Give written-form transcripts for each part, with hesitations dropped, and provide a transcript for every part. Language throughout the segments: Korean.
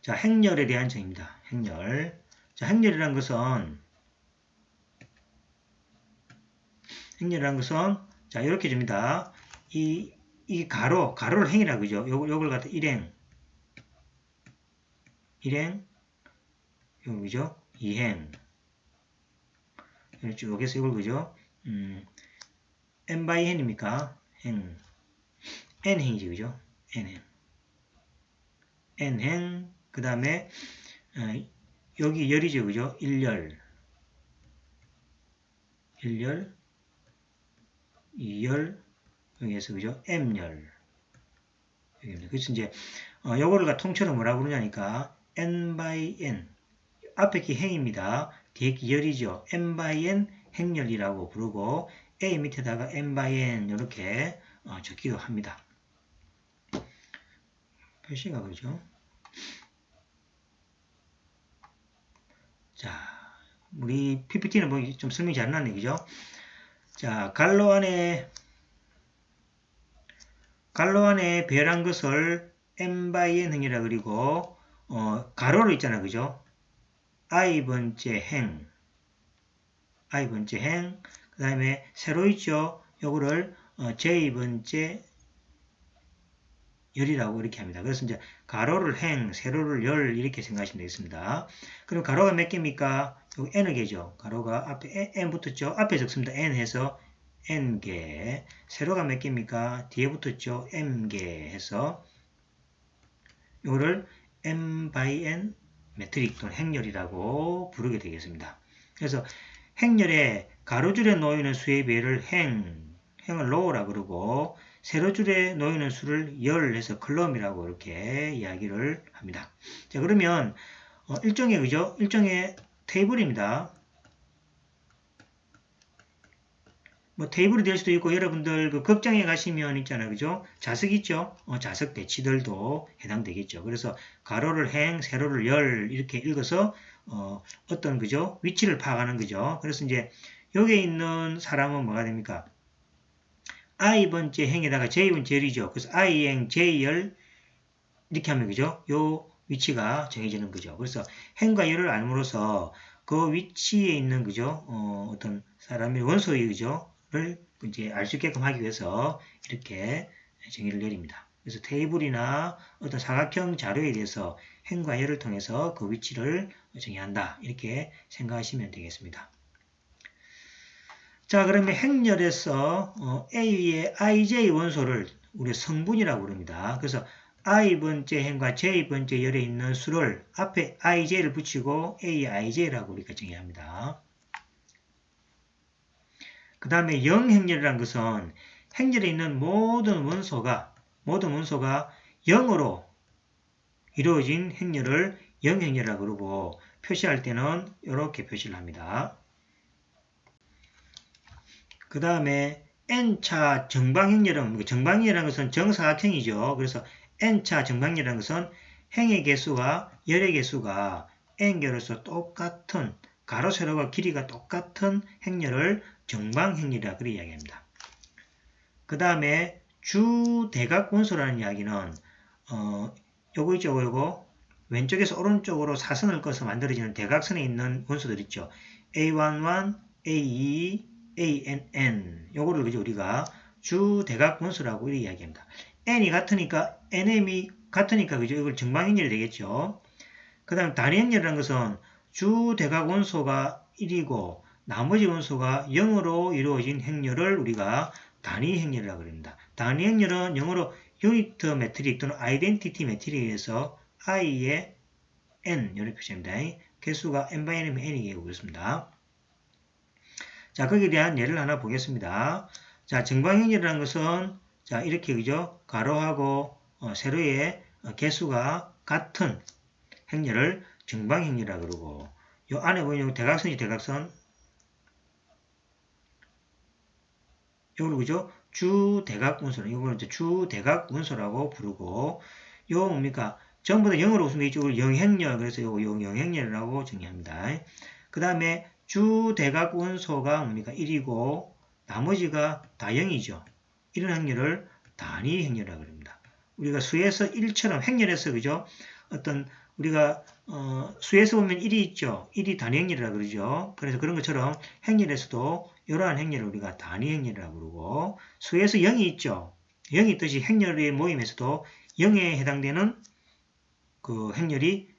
자, 행렬에 대한 정의입니다. 행렬. 자, 행렬이란 것은 자, 이렇게 줍니다. 이 가로를 행이라고 그죠? 요걸 갖다 일행, 요거 그죠? 이행. 여기서 이걸 그죠? n by n입니까? 행. n 행이지, 그죠? n 행. 그 다음에, 여기 열이죠, 그죠? 1열, 2열, 여기에서, 그죠? m열. 그래서 이제, 요거를 통째로 뭐라고 그러냐니까, n by n. 앞에 게 행입니다. 뒤에 게 열이죠. n by n 행열이라고 부르고, a 밑에다가 n by n 이렇게 적기도 합니다. 표시가 그죠? 자, 우리 PPT는 뭐 좀 설명이 잘 나네, 그죠? 자, 갈로 안에 배열한 것을 n by n 행이라 그리고, 가로로 있잖아, 그죠? i번째 행, 그 다음에 세로 있죠? 요거를 j번째 열이라고 이렇게 합니다. 그래서 이제 가로를 행, 세로를 열 이렇게 생각하시면 되겠습니다. 그럼 가로가 몇 개입니까? 여기 n의 개죠. 가로가 앞에 n 붙었죠. 앞에 적습니다. n 해서 n개. 세로가 몇 개입니까? 뒤에 붙었죠. m개 해서 이거를 m by n 매트릭 또는 행렬이라고 부르게 되겠습니다. 그래서 행렬에 가로줄에 놓이는 수의 배를 행을 로우라고 그러고 세로줄에 놓이는 수를 열 해서 클럼이라고 이렇게 이야기를 합니다. 자, 그러면 일종의 그죠? 일종의 테이블입니다. 뭐 테이블이 될 수도 있고 여러분들 그 극장에 가시면 있잖아요. 그죠? 좌석 있죠? 좌석 배치들도 해당되겠죠. 그래서 가로를 행, 세로를 열 이렇게 읽어서 어떤 그죠? 위치를 파악하는 거죠. 그래서 이제 여기에 있는 사람은 뭐가 됩니까? i번째 행에다가 j번째 열이죠. 그래서 i행, j열 이렇게 하면 그죠? 요 위치가 정해지는 거죠. 그래서 행과 열을 알므로써 그 위치에 있는 그죠? 어떤 사람의 원소의 그죠? 를 이제 알 수 있게끔 하기 위해서 이렇게 정의를 내립니다. 그래서 테이블이나 어떤 사각형 자료에 대해서 행과 열을 통해서 그 위치를 정의한다. 이렇게 생각하시면 되겠습니다. 자, 그러면 행렬에서 A의 ij 원소를 우리 성분이라고 부릅니다. 그래서 i번째 행과 j번째 열에 있는 수를 앞에 ij를 붙이고 aij라고 우리가 정의합니다. 그 다음에 0행렬이라는 것은 행렬에 있는 모든 원소가 0으로 이루어진 행렬을 0행렬이라고 그러고 표시할 때는 이렇게 표시를 합니다. 그 다음에 n차 정방행렬은 정방행렬이라는 것은 정사각형이죠. 그래서 n차 정방행렬이라는 것은 행의 개수와 열의 개수가 n개로서 똑같은 가로 세로가 길이가 똑같은 행렬을 정방행렬이라고 그렇게 이야기합니다. 그 다음에 주대각 원소라는 이야기는 요거 있죠, 요거 왼쪽에서 오른쪽으로 사선을 꺼서 만들어지는 대각선에 있는 원소들 있죠. A11, A2, ANN 요거를 그죠 우리가 주대각 원소라고 이렇게 이야기합니다. n이 같으니까 nm이 같으니까 그죠 이걸 정방행렬이 되겠죠. 그 다음 단위행렬이라는 것은 주대각 원소가 1이고 나머지 원소가 0으로 이루어진 행렬을 우리가 단위행렬이라고 합니다. 단위행렬은 영어로 유니트 매트릭 또는 아이덴티티 매트릭에서 i의 n 이렇게 표시합니다. 개수가 n by n이면 n이 되고 그렇습니다. 자, 거기에 대한 예를 하나 보겠습니다. 자, 정방행렬이라는 것은 자, 이렇게 그죠? 가로하고 세로의 개수가 같은 행렬을 정방행렬이라고 그러고 요 안에 보이는 대각선이 대각선 요걸 그죠? 주대각 원소라. 이걸 이제 주대각 원소라고 부르고 요 뭡니까? 전부 다 0으로 웃으면 이쪽으로 영행렬 그래서 요 영행렬이라고 정의합니다. 그 다음에 주대각 원소가 뭡니까? 1이고 나머지가 다 0이죠. 이런 행렬을 단위 행렬이라고 합니다. 우리가 수에서 1처럼 행렬에서 그죠? 어떤 우리가 수에서 보면 1이 있죠. 1이 단위 행렬이라 그러죠. 그래서 그런 것처럼 행렬에서도 이러한 행렬을 우리가 단위 행렬이라고 그러고 수에서 0이 있죠. 0이 있듯이 행렬의 모임에서도 0에 해당되는 그 행렬이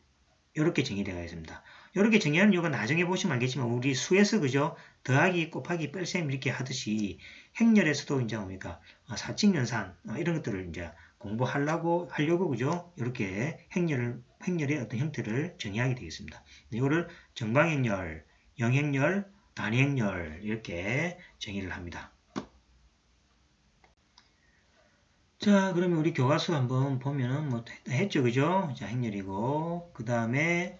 이렇게 정의되어 있습니다. 이렇게 정의하는 이유가 나중에 보시면 알겠지만 우리 수에서 그죠? 더하기, 곱하기, 뺄셈 이렇게 하듯이 행렬에서도 이제 뭡니까? 사칙연산 이런 것들을 이제 공부하려고 그죠? 이렇게 행렬의 어떤 형태를 정의하게 되겠습니다. 이거를 정방행렬, 영행렬, 단위행렬 이렇게 정의를 합니다. 자, 그러면 우리 교과서 한번 보면은 뭐 했죠, 그죠? 자, 행렬이고 그 다음에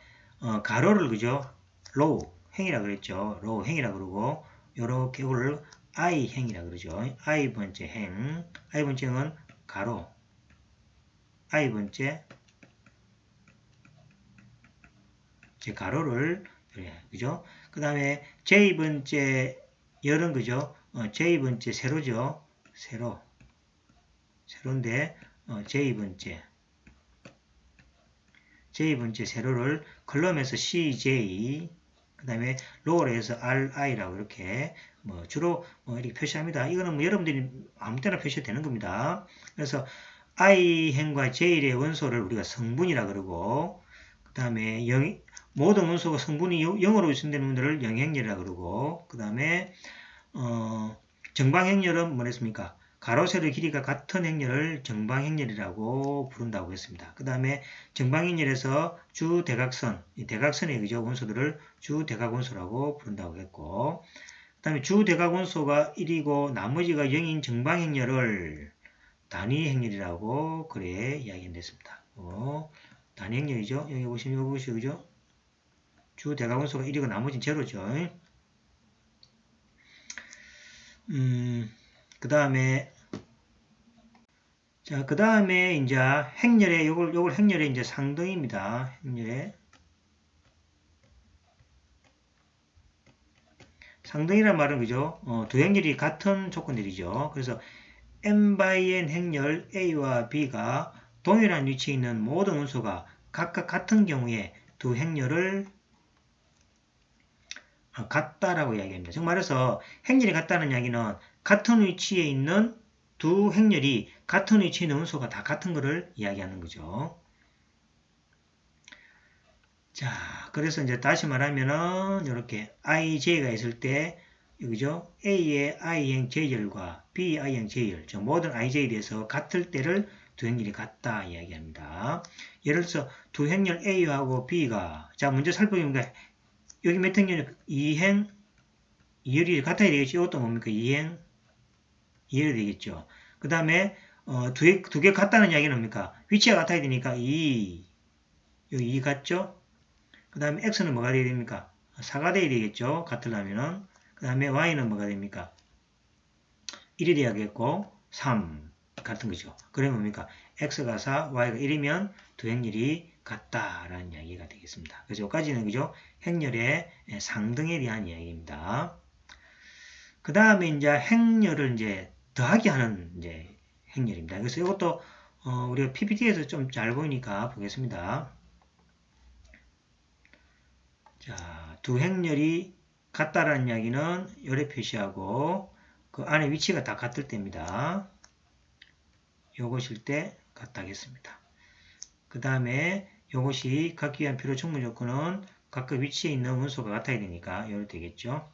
가로를 그죠? 로우 행이라 그랬죠. 로우 행이라 그러고 요렇게 이거를 I 행이라 그러죠. I 번째 행, I 번째 행은 가로, I 번째 제 가로를 그죠? 그 다음에 J 번째 열은 그죠? J 번째 세로죠. 세로인데 J번째 세로를 컬럼에서 CJ 그 다음에 로어로 해서 RI라고 이렇게 주로 이렇게 표시합니다. 이거는 여러분들이 아무 때나 표시해도 되는 겁니다. 그래서 I행과 J의 원소를 우리가 성분이라 그러고 그 다음에 모든 원소가 성분이 0으로 유선되는 분들을 영행렬이라 그러고 그 다음에 정방행렬은 뭐랬습니까? 가로, 세로 길이가 같은 행렬을 정방행렬이라고 부른다고 했습니다. 그 다음에 정방행렬에서 주대각선, 이 대각선의 그죠? 원소들을 주대각원소라고 부른다고 했고 그 다음에 주대각원소가 1이고 나머지가 0인 정방행렬을 단위행렬이라고 그래 이야기했습니다. 단위행렬이죠. 여기 보시면 이거 보시죠. 그죠? 주대각원소가 1이고 나머지는 제로죠. 그 다음에 자, 그 다음에 이제 행렬의 요걸 행렬의 이제 상등입니다. 행렬의 상등이란 말은 그죠? 두 행렬이 같은 조건들이죠. 그래서 n/n 행렬 A와 B가 동일한 위치에 있는 모든 원소가 각각 같은 경우에 두 행렬을 같다라고 이야기합니다. 즉 말해서 행렬이 같다는 이야기는 같은 위치에 있는 두 행렬이 같은 위치에 있는 원소가 다 같은 것을 이야기하는 거죠. 자, 그래서 이제 다시 말하면은 이렇게 IJ가 있을 때 여기죠. A의 I행 J열과 B I행 J열, 모든 IJ에 대해서 같을 때를 두 행렬이 같다 이야기합니다. 예를 들어서 두 행렬 A하고 B가 자 먼저 살펴보면 여기 몇 행렬이 2행 2열이 같아야 되겠죠. 이것도 뭡니까? 2행 2열이 되겠죠. 그 다음에 두 개 같다는 이야기는 뭡니까? 위치가 같아야 되니까 2 여기 2 같죠? 그 다음에 x는 뭐가 돼야 됩니까? 4가 돼야 되겠죠. 같으려면은. 그 다음에 y는 뭐가 됩니까? 1이 돼야겠고 3 같은 거죠. 그러면 뭡니까? x가 4, y가 1이면 두 행렬이 같다라는 이야기가 되겠습니다. 그래서 여기까지는 그죠? 행렬의 상등에 대한 이야기입니다. 그 다음에 이제 행렬을 이제 더하기 하는 이제 행렬입니다. 그래서 이것도 우리가 PPT에서 좀 잘 보이니까 보겠습니다. 자, 두 행렬이 같다라는 이야기는 요래 표시하고 그 안에 위치가 다 같을 때입니다. 요것일 때 같다겠습니다. 그 다음에 요것이 갖기 위한 필요 충분 조건은 각각 위치에 있는 원소가 같아야 되니까 요래 되겠죠.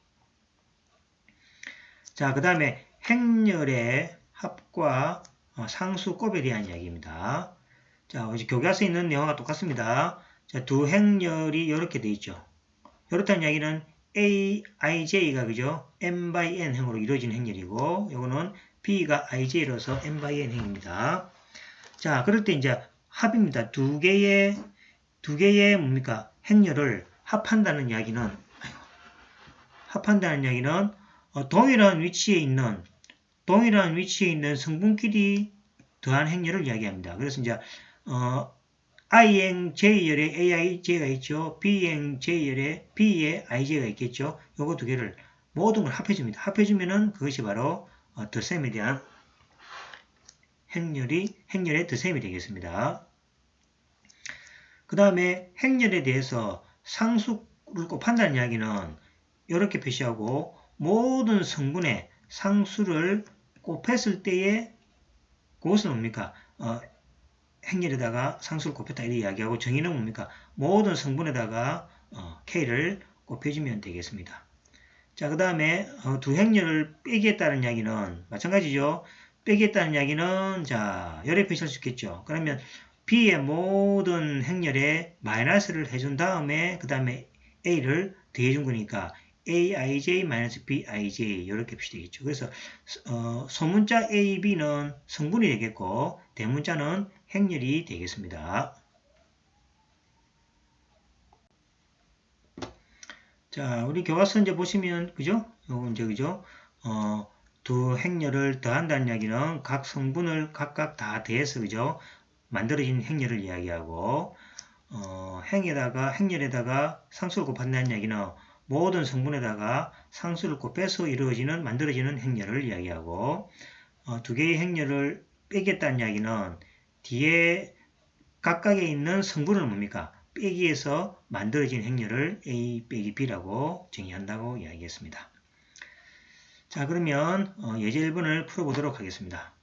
자, 그 다음에 행렬의 합과 상수곱에 대한 이야기입니다. 자, 이제 교과서에 있는 내용과 똑같습니다. 자, 두 행렬이 이렇게 되어 있죠. 이렇다는 이야기는 A, IJ가 그죠? n/n 행으로 이루어진 행렬이고, 이거는 B가 IJ로서 n/n 행입니다. 자, 그럴 때 이제 합입니다. 두 개의 뭡니까? 행렬을 합한다는 이야기는 동일한 위치에 있는 성분끼리 더한 행렬을 이야기합니다. 그래서 이제 I행 J열에 AIJ가 있죠. B행 J열에 B에 IJ가 있겠죠. 요거 두 개를 모든 걸 합해줍니다. 합해주면은 그것이 바로 덧셈에 대한 행렬의 덧셈이 되겠습니다. 그 다음에 행렬에 대해서 상수를 곱한다는 이야기는 이렇게 표시하고 모든 성분의 상수를 곱했을 때에 그것은 뭡니까? 행렬에다가 상수를 곱했다 이렇게 이야기하고 정의는 뭡니까? 모든 성분에다가 K를 곱해주면 되겠습니다. 자, 그 다음에 두 행렬을 빼기했다는 이야기는 마찬가지죠. 빼기했다는 이야기는 자, 열에 표시할 수 있겠죠. 그러면 B의 모든 행렬에 마이너스를 해준 다음에 그 다음에 A를 더해준 거니까 aij-bij 이렇게 표시되겠죠. 그래서 소문자 a, b는 성분이 되겠고 대문자는 행렬이 되겠습니다. 자, 우리 교과서 이제 보시면 그죠? 요거 이제 그죠? 두 행렬을 더한다는 이야기는 각 성분을 각각 다 더해서 그죠? 만들어진 행렬을 이야기하고 행렬에다가 상수를 곱한다는 이야기는 모든 성분에다가 상수를 곱해서 만들어지는 행렬을 이야기하고 두 개의 행렬을 빼겠다는 이야기는 뒤에 각각에 있는 성분을 뭡니까? 빼기에서 만들어진 행렬을 A 빼기 B라고 정의한다고 이야기했습니다. 자, 그러면 예제 1번을 풀어보도록 하겠습니다.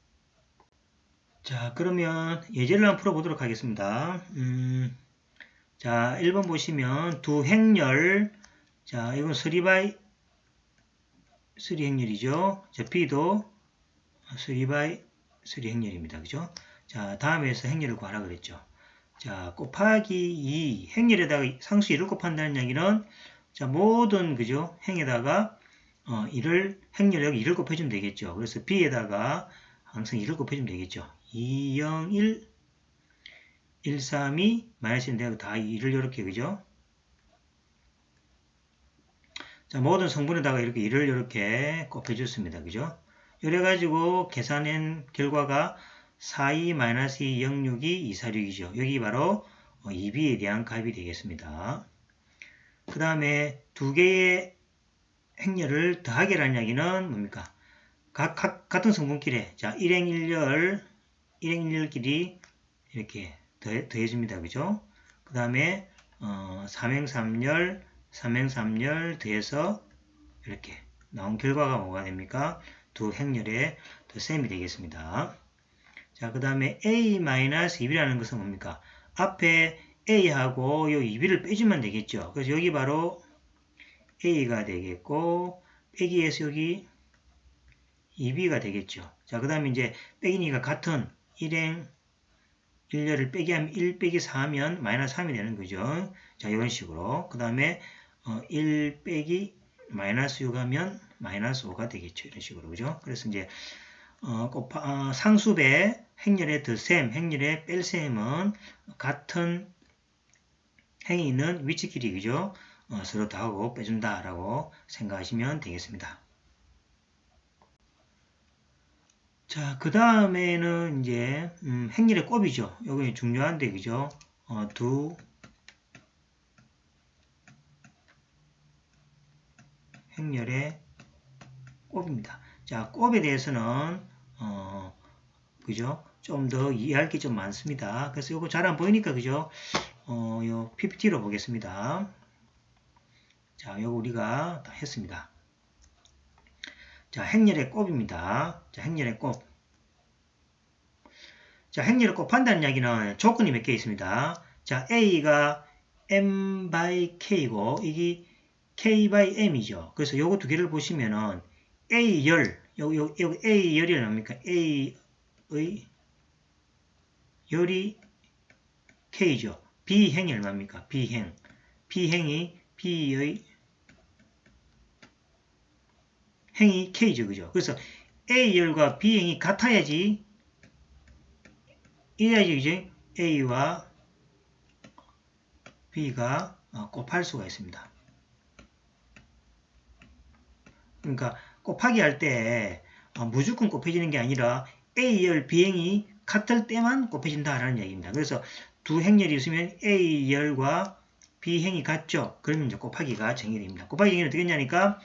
자, 그러면 예제를 한번 풀어보도록 하겠습니다. 자, 1번 보시면 두 행렬, 자, 이건 3x3 행렬이죠. 자, B도 3x3 행렬입니다. 그죠? 자, 다음에서 행렬을 구하라 그랬죠. 자, 곱하기 2, 행렬에다가 상수 1을 곱한다는 얘기는 자, 모든 그죠? 행에다가 행렬에다가 2를 곱해주면 되겠죠. 그래서 B에다가 항상 2를 곱해주면 되겠죠. 2, 0, 1, 1, 3, 2, 마이너스 1인데 다 2를 이렇게 그죠? 자, 모든 성분에다가 이렇게 2를 이렇게 곱해줬습니다. 그죠? 이래가지고 계산한 결과가 42-2 062 246이죠. 여기 바로 2B에 대한 값이 되겠습니다. 그 다음에 두 개의 행렬을 더하기라는 이야기는 뭡니까? 같은 성분끼리 자 1행1열끼리 이렇게 더해줍니다. 그죠? 그 다음에 3행3열 3행3열 더해서 이렇게 나온 결과가 뭐가 됩니까? 두 행렬의 셈이 되겠습니다. 자, 그 다음에 a-2b라는 것은 뭡니까? 앞에 a하고 요 2b를 빼주면 되겠죠. 그래서 여기 바로 a가 되겠고 빼기에서 여기 2b가 되겠죠. 자, 그 다음에 이제 빼기니까 같은 1행 1열을 빼기하면 1 빼기 4 하면 마이너스 3이 되는 거죠. 자, 이런 식으로. 그 다음에 1 빼기 마이너스 6 하면 마이너스 5가 되겠죠. 이런 식으로. 그죠? 그래서 이제 상수배 행렬의 더셈, 행렬의 뺄셈은 같은 행이 있는 위치끼리 그죠? 서로 더하고 빼준다라고 생각하시면 되겠습니다. 자, 그 다음에는 이제 행렬의 곱이죠. 이거 중요한데 그죠? 두 행렬의 곱입니다. 자, 곱에 대해서는 그죠? 좀 더 이해할 게 좀 많습니다. 그래서 이거 잘 안 보이니까 그죠? 요 PPT로 보겠습니다. 자, 이거 우리가 다 했습니다. 자, 행렬의 곱입니다. 자, 행렬의 곱. 자, 행렬을 곱한다는 이야기는 조건이 몇 개 있습니다. 자, A가 M by K고, 이게 K by M이죠. 그래서 요거 두 개를 보시면은 A열, 여기 A열이 뭡니까? A의 열이 K죠. B행이 얼마입니까? B행. B행이 B의 행이 K죠. 그죠? 그래서 A열과 B행이 같아야지, 이래야지, 이제 A와 B가 곱할 수가 있습니다. 그러니까 곱하기 할 때 무조건 곱해지는 게 아니라 A열, B행이 같을 때만 곱해진다라는 얘기입니다. 그래서 두 행렬이 있으면 A열과 B행이 같죠? 그러면 이제 곱하기가 정의됩니다. 곱하기 정의는 어떻게 했냐니까,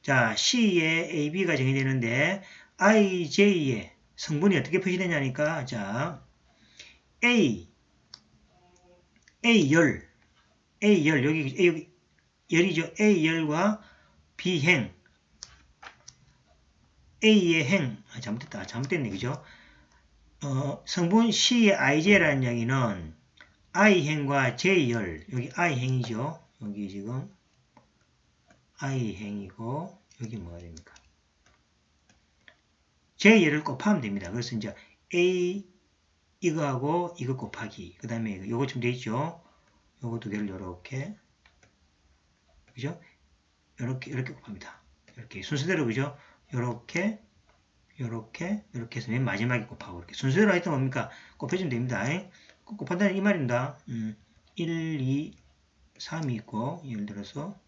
자, C에 AB가 정의되는데, IJ의 성분이 어떻게 표시되냐니까, 자, A, A열, 여기 열이죠. A열과 B행, A의 행, 잘못됐네, 그죠? 성분 C의 IJ라는 이야기는 I행과 J열, 여기 I행이죠. 여기 지금 I행이고, 여기 뭐가 됩니까? J열을 곱하면 됩니다. 그래서 이제 A, 이거하고 이거 곱하기, 그 다음에 요거 좀 돼 있죠? 요거 두 개를 요렇게, 그죠? 이렇게 곱합니다. 이렇게 순서대로, 그죠? 요렇게 해서 맨 마지막에 곱하고, 이렇게 순서대로 하여튼 뭡니까? 곱해주면 됩니다. 곱한다는 이 말입니다. 1, 2, 3이 있고, 예를 들어서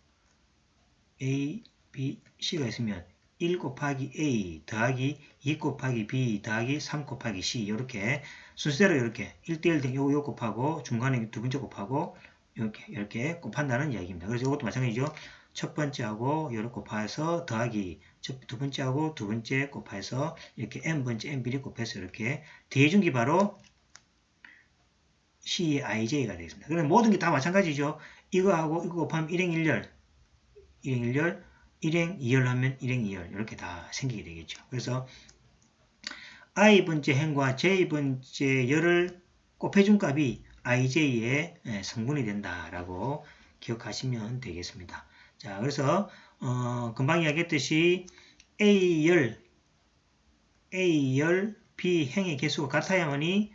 A, B, C가 있으면 1 곱하기 A 더하기 2 곱하기 B 더하기 3 곱하기 C, 이렇게 순서대로 이렇게 1대1 요 곱하고 중간에 두 번째 곱하고 이렇게 곱한다는 이야기입니다. 그래서 이것도 마찬가지죠. 첫 번째하고 요렇게 곱해서 더하기 두 번째하고 두 번째 곱해서 이렇게 n번째 n비를 곱해서 이렇게 대해준 게 바로 C의 IJ가 되겠습니다. 그럼 모든 게 다 마찬가지죠. 이거하고 이거 곱하면 1행 1열, 1행 2열 하면 1행 2열 이렇게 다 생기게 되겠죠. 그래서 i번째 행과 j번째 열을 곱해준 값이 IJ의 성분이 된다라고 기억하시면 되겠습니다. 자, 그래서 금방 이야기했듯이 A열, B행의 개수가 같아야만이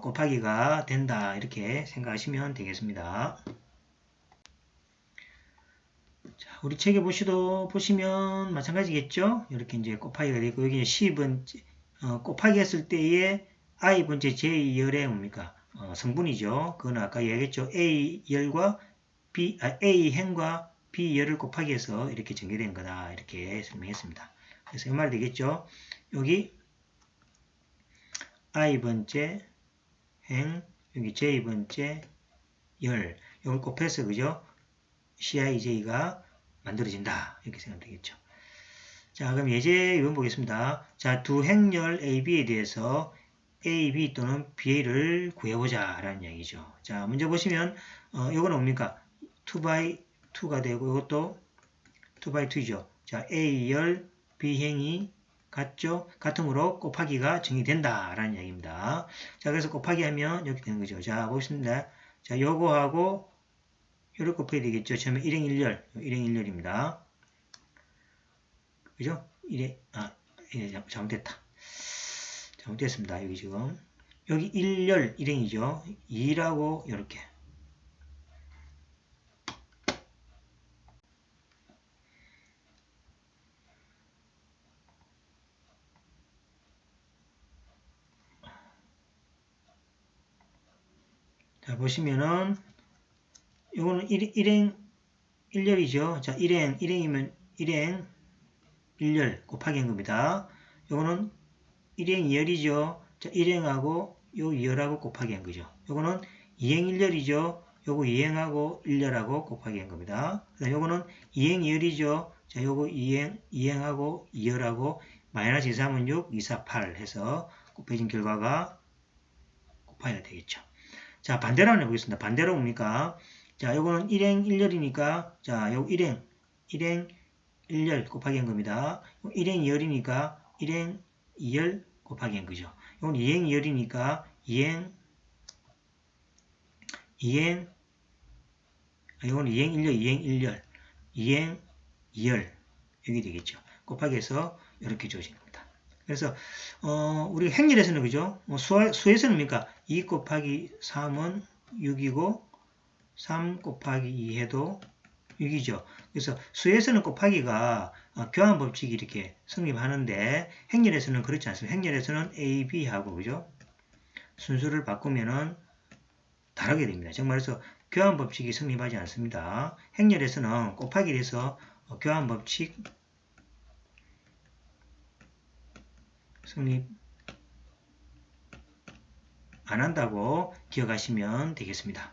곱하기가 된다, 이렇게 생각하시면 되겠습니다. 자, 우리 책에 보시면 마찬가지겠죠? 이렇게 이제 곱하기가 되고, 여기 10번째 곱하기 했을 때의 i번째 j열의 뭡니까? 성분이죠. 그건 아까 얘기했죠. A열과 A행과 B열을 곱하기 해서 이렇게 전개된 거다, 이렇게 설명했습니다. 그래서 이 말이 되겠죠. 여기 i번째 행, 여기 j번째 열, 이걸 곱해서, 그죠? CIJ가 만들어진다, 이렇게 생각하면 되겠죠. 자, 그럼 예제 이번 보겠습니다. 자, 두 행열 AB에 대해서 AB 또는 BA를 구해보자 라는 이야기죠. 자, 문제 보시면 이거는 뭡니까? 2x2가 되고 이것도 2x2이죠. 자, A열 B행이 같죠? 같으므로 곱하기가 정의된다 라는 이야기입니다. 자, 그래서 곱하기 하면 이렇게 되는 거죠. 자, 보겠습니다. 자, 요거하고 요를 곱해야 되겠죠. 처음에 1행 1열, 1행 1열입니다. 그죠? 잘못됐다. 잘못됐습니다. 여기 지금. 여기 1열, 1행이죠. 2라고, 이렇게. 자, 보시면은, 이거는 1행 1열이죠. 자, 1행이면 1행 1열 곱하기 한 겁니다. 요거는 1행 2열이죠. 자, 1행하고 요 2열하고 곱하기 한 거죠. 요거는 2행 1열이죠. 요거 2행하고 1열하고 곱하기 한 겁니다. 그 다음 요거는 2행 2열이죠. 자, 요거 2행하고 2열하고 마이너스 2, 3은 6, 2, 4, 8 해서 곱해진 결과가 곱하기가 되겠죠. 자, 반대로 한번 해보겠습니다. 반대로 뭡니까? 자, 요거는 1행 1열이니까, 자, 요거 1행 1열 곱하기 한 겁니다. 1행 2열이니까 1행 2열 곱하기 한 거죠. 이건 2행 2열이니까 2행, 이건 2행 1열, 2행 1열, 2행 2열, 여기 되겠죠. 곱하기 해서 이렇게 주어진 겁니다. 그래서, 우리 행렬에서는, 그죠? 수에서는 뭡니까? 2 곱하기 3은 6이고, 3 곱하기 2 해도 6이죠. 그래서 수에서는 곱하기가 교환 법칙이 이렇게 성립하는데 행렬에서는 그렇지 않습니다. 행렬에서는 A, B하고, 그죠? 순서를 바꾸면은 다르게 됩니다. 정말로 교환 법칙이 성립하지 않습니다. 행렬에서는 곱하기를 해서 교환 법칙 성립 안 한다고 기억하시면 되겠습니다.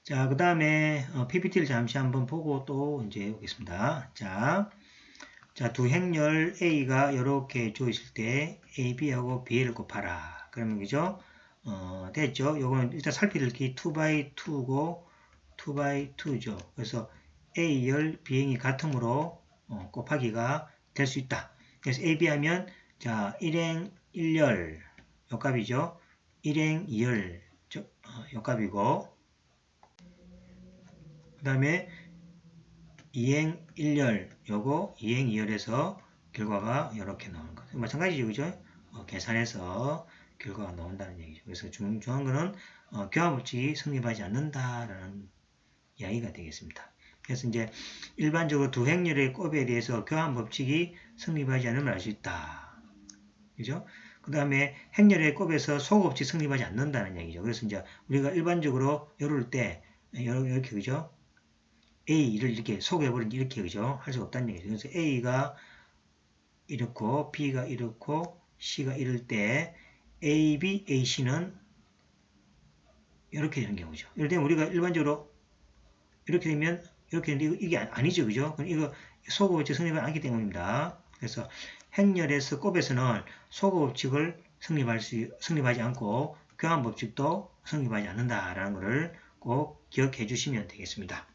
자, 그 다음에 PPT를 잠시 한번 보고 또 이제 오겠습니다. 자, 두 행렬 A가 이렇게 주어있을 때 A, B하고 BA를 곱하라. 그러면 그죠? 됐죠? 요거는 일단 살펴볼 게 2x2고 2x2죠. 그래서 A열 B행이 같으므로 곱하기가 될 수 있다. 그래서 AB 하면 자 1행 1열 요 값이죠. 1행 2열 요 값이고 그 다음에 2행 1열 요거 2행 2열에서 결과가 이렇게 나오는 거죠. 마찬가지죠. 그죠? 계산해서 결과가 나온다는 얘기죠. 그래서 중요한 거는 교합법칙이 성립하지 않는다라는 이야기가 되겠습니다. 그래서 이제 일반적으로 두 행렬의 곱에 대해서 교합법칙이 성립하지 않음을 알 수 있다. 그죠? 그 다음에 행렬의 곱에서 소급법칙 성립하지 않는다는 얘기죠. 그래서 이제 우리가 일반적으로 이럴 때 이렇게 그죠? A를 이렇게 소개해버리니 이렇게 그죠? 할 수가 없다는 얘기죠. 그래서 A가 이렇고 B가 이렇고 C가 이럴 때 A, B, A, C는 이렇게 되는 경우죠. 예를 들면 우리가 일반적으로 이렇게 되면 이렇게 되는데 이게 아니죠. 그죠? 이거 소급법칙 성립하지 않기 때문입니다. 그래서 행렬에서 곱에서는 소급법칙을 성립하지 않고 교환법칙도 성립하지 않는다라는 것을 꼭 기억해 주시면 되겠습니다.